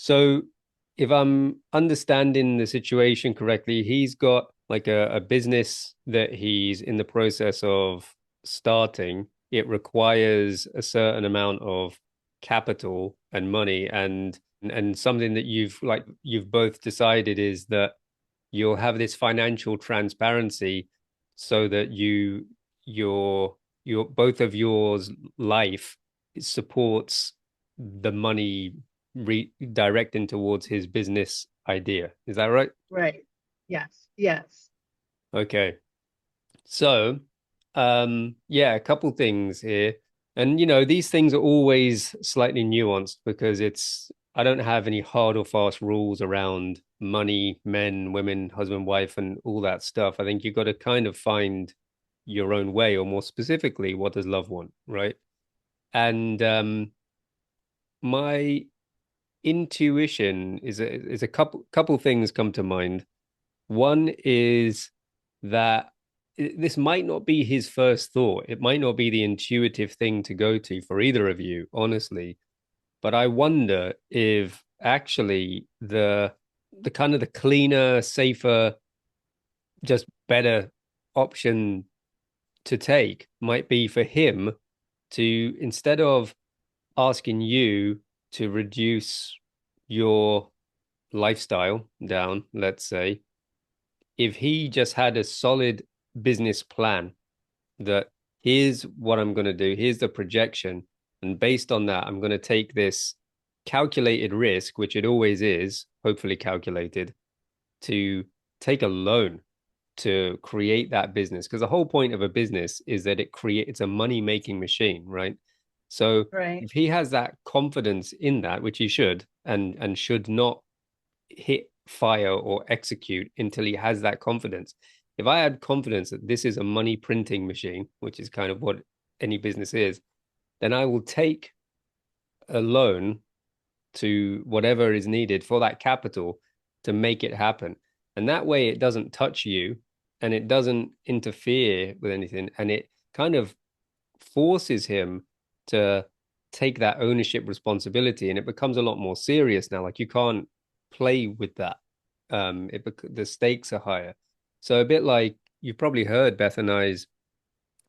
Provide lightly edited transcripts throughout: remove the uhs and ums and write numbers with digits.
So if I'm understanding the situation correctly, he's got like a business that he's in the process of starting. It requires a certain amount of capital and money, and something that you've both decided is that you'll have this financial transparency so that your both of yours life supports the money redirecting towards his business idea. Is that right? Right. Yes. Yes. Okay. So, yeah, a couple things here. And these things are always slightly nuanced because I don't have any hard or fast rules around money, men, women, husband, wife, and all that stuff. I think you've got to kind of find your own way, or more specifically, what does love want, right? And my intuition is a couple things come to mind. One is that this might not be his first thought. It might not be the intuitive thing to go to for either of you, honestly. But I wonder if actually the kind of the cleaner, safer, just better option to take might be for him to, instead of asking you to reduce your lifestyle down, let's say, if he just had a solid business plan that here's what I'm going to do, here's the projection, and based on that, I'm going to take this calculated risk, which it always is, hopefully calculated, to take a loan to create that business. Because the whole point of a business is that it's a money making machine, right? So Right. if he has that confidence in that, which he should, and should not hit fire or execute until he has that confidence. If I had confidence that this is a money printing machine, which is kind of what any business is, then I will take a loan to whatever is needed for that capital to make it happen. And that way it doesn't touch you and it doesn't interfere with anything. And it kind of forces him to take that ownership responsibility, and it becomes a lot more serious now. Like you can't play with that. The stakes are higher. So a bit like you've probably heard Beth and I's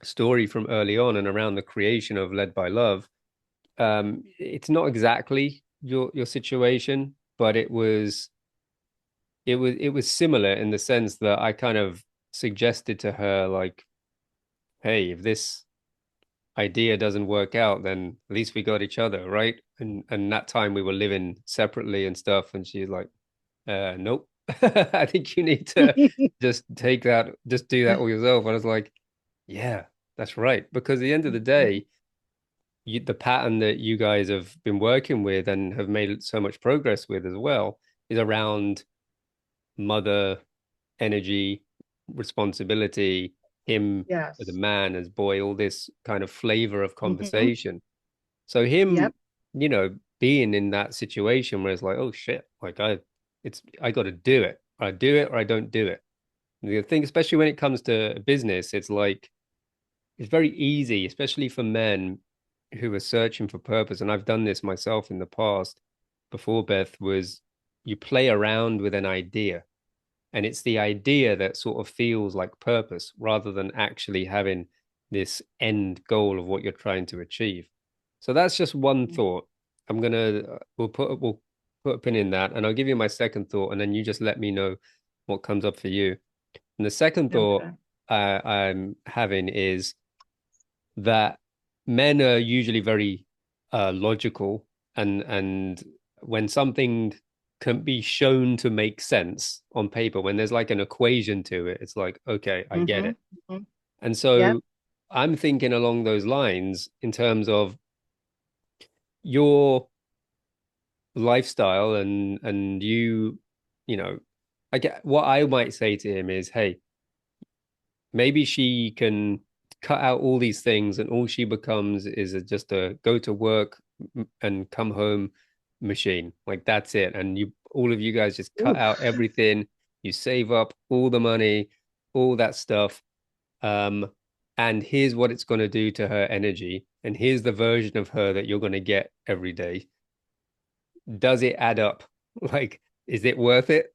story from early on and around the creation of Led by Love. It's not exactly your situation, but it was similar in the sense that I kind of suggested to her like, hey, if this idea doesn't work out, then at least we got each other, right? And that time we were living separately and stuff, and she's like, nope. I think you need to just do that all yourself. And I was like, yeah, that's right. Because at the end of the day, the pattern that you guys have been working with and have made so much progress with as well is around mother energy, responsibility, him as a Yes. man, as boy, all this kind of flavor of Hmm. conversation. So him, Yep. being in that situation where it's like, oh shit, like I got to do it. I do it or I don't do it. The thing, especially when it comes to business, it's like it's very easy, especially for men who are searching for purpose. And I've done this myself in the past before Beth was you play around with an idea, and it's the idea that sort of feels like purpose rather than actually having this end goal of what you're trying to achieve. So that's just one thought. We'll put a pin in that, and I'll give you my second thought, and then you just let me know what comes up for you. And the second thought Okay. I'm having is that men are usually very logical, and when something can be shown to make sense on paper, when there's like an equation to it, it's like, okay, I get Hmm. it. Hmm. And Yep. so I'm thinking along those lines in terms of your lifestyle and you know, I get what I might say to him is, hey, maybe she can cut out all these things and all she becomes is just a go to work and come home machine. Like that's it. And you all of you guys just cut out Oof. everything. You save up all the money, all that stuff. Um, and here's what it's going to do to her energy. And here's the version of her that you're going to get every day. does it add up? Like, is it worth it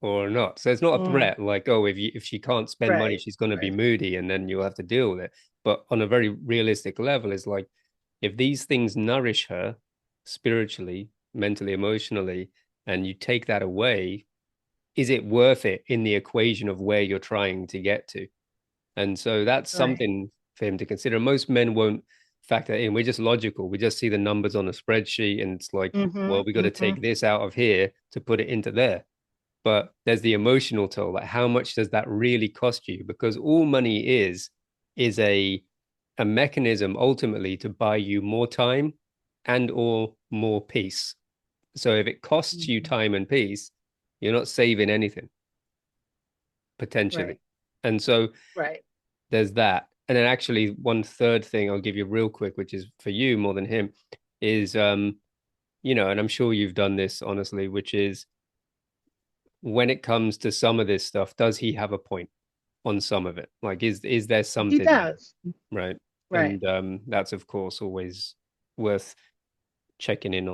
or not? So it's not a Mm, threat like, oh, if she can't spend money, right, she's going to be right. moody and then you'll have to deal with it. But on a very realistic level, it's like, if these things nourish her spiritually, mentally, emotionally, and you take that away, is it worth it in the equation of where you're trying to get to? And so that's Right. something for him to consider. Most men won't factor in. We're just logical. We just see the numbers on a spreadsheet and it's like, Mm-hmm, well, we got to mm-hmm. take this out of here to put it into there. But there's the emotional toll. Like, how much does that really cost you? Because all money is a mechanism ultimately to buy you more time and or more peace. So if it costs you Mm-hmm. time and peace, you're not saving anything potentially. Right, And so right. there's that. And then actually one third thing I'll give you real quick, which is for you more than him, is and I'm sure you've done this honestly, which is when it comes to some of this stuff, does he have a point on some of it? Like is there He something there? does. Right. Right. And that's of course always worth checking in on.